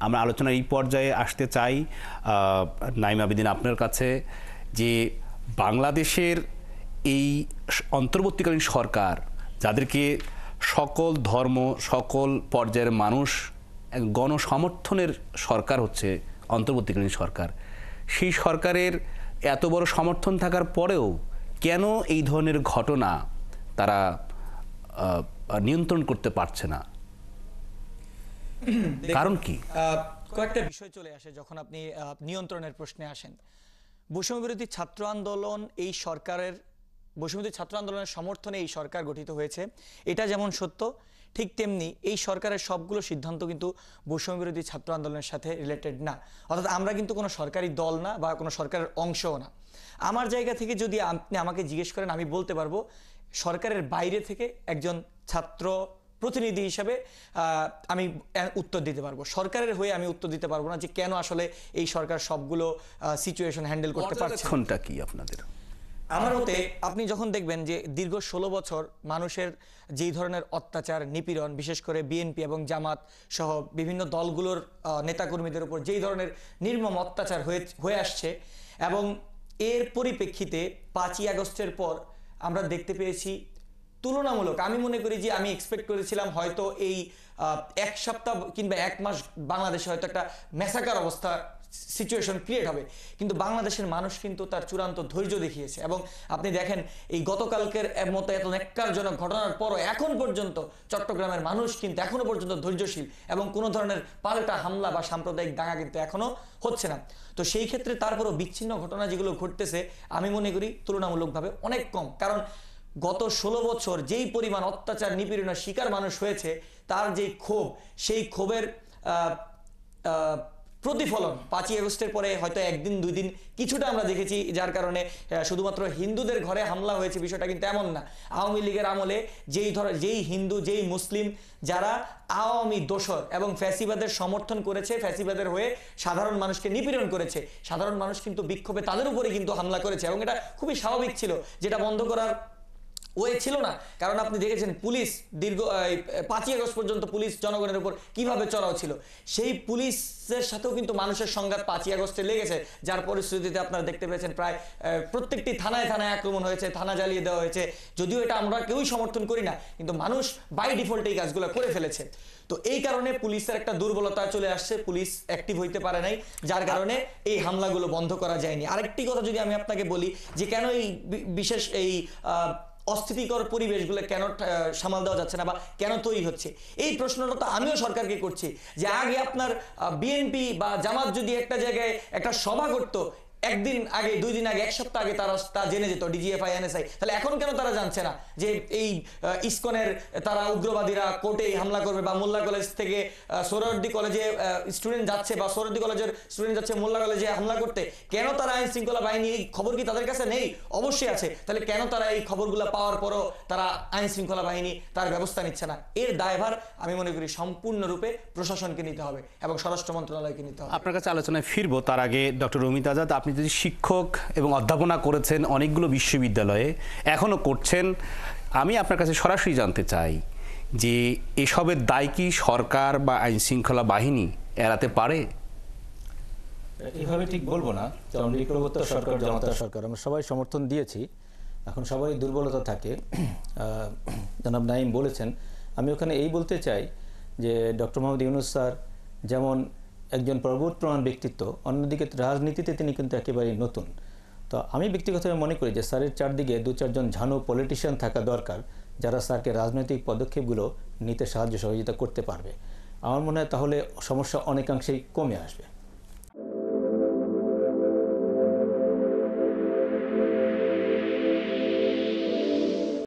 আমরা আলোচনার এই পর্যায়ে আসতে চাই নাঈম আবেদীন আপনার কাছে, যে বাংলাদেশের এই অন্তর্বর্তীকালীন সরকার, যাদেরকে সকল ধর্ম সকল পর্যায়ের মানুষ গণসমর্থনের সরকার হচ্ছে অন্তর্বর্তীকালীন সরকার, সেই সরকারের এত বড় সমর্থন থাকার পরেও কেন এই ধরনের ঘটনা তারা নিয়ন্ত্রণ করতে পারছে না? কারণ কি? কয়েকটা বিষয় চলে আসে যখন আপনি নিয়ন্ত্রণের প্রশ্নে আসেন। বৈষম্যবিরোধী ছাত্র আন্দোলন এই সরকারের, বৈষম্যবিরোধী ছাত্র আন্দোলনের সমর্থনে এই সরকার গঠিত হয়েছে, এটা যেমন সত্য, ঠিক তেমনি এই সরকারের সবগুলো সিদ্ধান্ত কিন্তু বৈষম্যবিরোধী ছাত্র আন্দোলনের সাথে রিলেটেড না। অর্থাৎ আমরা কিন্তু কোনো সরকারি দল না বা কোনো সরকারের অংশও না। আমার জায়গা থেকে যদি আপনি আমাকে জিজ্ঞেস করেন, আমি বলতে পারবো সরকারের বাইরে থেকে একজন ছাত্র প্রতিনিধি হিসেবে আমি উত্তর দিতে পারবো। সরকারের হয়ে আমি উত্তর দিতে পারবো না যে কেন আসলে এই সরকার সবগুলো সিচুয়েশন হ্যান্ডেল করতে পারছে। কোনটা কি আপনাদের? আমার মতে আপনি যখন দেখবেন যে দীর্ঘ 16 বছর মানুষের যেই ধরনের অত্যাচার নিপীড়ন, বিশেষ করে বিএনপি এবং জামাত সহ বিভিন্ন দলগুলোর নেতাকর্মীদের উপর যেই ধরনের নির্মম অত্যাচার হয়ে আসছে, এবং এর পরিপ্রেক্ষিতে 5ই আগস্টের পর আমরা দেখতে পেয়েছি তুলনামূলক, আমি মনে করি যে আমি এক্সপেক্ট করেছিলাম হয়তো এই এক সপ্তাহ কিংবা এক মাস বাংলাদেশে হয়তো একটা ম্যাসাকার অবস্থা সিচুয়েশন ক্রিয়েট হবে, কিন্তু বাংলাদেশের মানুষ কিন্তু তার চূড়ান্ত ধৈর্য দেখিয়েছে। এবং আপনি দেখেন এই গতকালকের মতো এত ন্যাক্কারজনক ঘটনার পরও এখন পর্যন্ত চট্টগ্রামের মানুষ কিন্তু এখনো পর্যন্ত ধৈর্যশীল, এবং কোনো ধরনের পাল্টা হামলা বা সাম্প্রদায়িক দাঙ্গা কিন্তু এখনো হচ্ছে না। তো সেই ক্ষেত্রে তারপরও বিচ্ছিন্ন ঘটনা যেগুলো ঘটতেছে আমি মনে করি তুলনামূলকভাবে অনেক কম। কারণ গত 16 বছর যেই পরিমাণ অত্যাচার নিপীড়নের শিকার মানুষ হয়েছে, তার যেই ক্ষোভ, সেই ক্ষোভের প্রতিফলন 5ই আগস্টের পরে হয়তো একদিন দুই দিন কিছুটা আমরা দেখেছি, যার কারণে শুধুমাত্র হিন্দুদের ঘরে হামলা হয়েছে বিষয়টা কিন্তু এমন না। আওয়ামী লীগের আমলে যেই হিন্দু যেই মুসলিম যারা আওয়ামী দোসর এবং ফ্যাসিবাদের সমর্থন করেছে, ফ্যাসিবাদের হয়ে সাধারণ মানুষকে নিপীড়ন করেছে, সাধারণ মানুষ কিন্তু বিক্ষোভে তাদের উপরে কিন্তু হামলা করেছে, এবং এটা খুবই স্বাভাবিক ছিল, যেটা বন্ধ করার ওয়ে ছিল না। কারণ আপনি দেখেছেন পুলিশ দীর্ঘ 5ই আগস্ট পর্যন্ত পুলিশ জনগণের উপর কিভাবে চড়াও ছিল, সেই পুলিশের সাথেও কিন্তু মানুষের সংঘাত 5ই আগস্টে লেগেছে, যার পরিস্থিতিতে আপনারা দেখতে পেয়েছেন প্রায় প্রত্যেকটি থানায় থানায় আক্রমণ হয়েছে, থানা জ্বালিয়ে দেওয়া হয়েছে। যদিও এটা আমরা কেউই সমর্থন করি না, কিন্তু মানুষ বাই ডিফল্ট এই কাজগুলো করে ফেলেছে। তো এই কারণে পুলিশের একটা দুর্বলতা চলে আসছে, পুলিশ অ্যাক্টিভ হইতে পারে নাই, যার কারণে এই হামলাগুলো বন্ধ করা যায়নি। আরেকটি কথা যদি আমি আপনাকে বলি যে কেন এই বিশেষ এই অস্থিতিকর পরিবেশগুলো কেন সামাল দেওয়া যাচ্ছে না বা কেন তৈরি হচ্ছে, এই প্রশ্নটা তো আমিও সরকারকে করছি। যে আগে আপনার বিএনপি বা জামাত যদি একটা জায়গায় একটা সভা করতো, একদিন আগে, 2 দিন আগে, এক সপ্তাহ আগে তারা তা জেনে যেত, ডিজিএফআই এনএসআই, তাহলে এখন কেন তারা জানছে না যে এই ইসকনের তারা উগ্রবাদীরা কোর্টে হামলা করবে, বা মোল্লা কলেজ থেকে সোহরাওয়ার্দী কলেজে স্টুডেন্ট যাচ্ছে, বা সোহরাওয়ার্দী কলেজের স্টুডেন্ট যাচ্ছে মোল্লা কলেজে হামলা করতে, কেন তারা আইন শৃঙ্খলা বাহিনী, এই খবর কি তাদের কাছে নেই? অবশ্যই আছে। তাহলে কেন তারা এই খবরগুলো পাওয়ার পরও তারা আইন শৃঙ্খলা বাহিনী তার ব্যবস্থা নিচ্ছে না? এর দায়ভার আমি মনে করি সম্পূর্ণরূপে প্রশাসনকে নিতে হবে এবং স্বরাষ্ট্র মন্ত্রণালয়কে নিতে হবে। আপনার কাছে আলোচনায় ফিরবো, তার আগে ডক্টর রমিত আজাদ, আপনি যদি শিক্ষক এবং অধ্যাপনা করেছেন অনেকগুলো বিশ্ববিদ্যালয়ে, এখনও করছেন, আমি আপনার কাছে সরাসরি জানতে চাই যে এসবের দায় কি সরকার বা আইন শৃঙ্খলা বাহিনী এড়াতে পারে? এভাবে ঠিক বলবো না, কারণ ঐক্যবদ্ধ সরকার, জনতার সরকার, আমরা সবাই সমর্থন দিয়েছি। এখন সবারই দুর্বলতা থাকে, জনাব নাঈম বলেছেন। আমি ওখানে এই বলতে চাই যে ডক্টর মোহাম্মদ ইউনূস স্যার যেমন একজন প্রমাণ ব্যক্তিত্ব, অন্যদিকে রাজনীতিতে তিনি কিন্তু একেবারেই নতুন। তো আমি ব্যক্তিগতভাবে মনে করি যে স্যারের চারদিকে 2-4 জন ঝানু পলিটিশিয়ান থাকা দরকার, যারা স্যারকে রাজনৈতিক পদক্ষেপগুলো নিতে সাহায্য সহযোগিতা করতে পারবে। আমার মনে হয় তাহলে সমস্যা অনেকাংশেই কমে আসবে।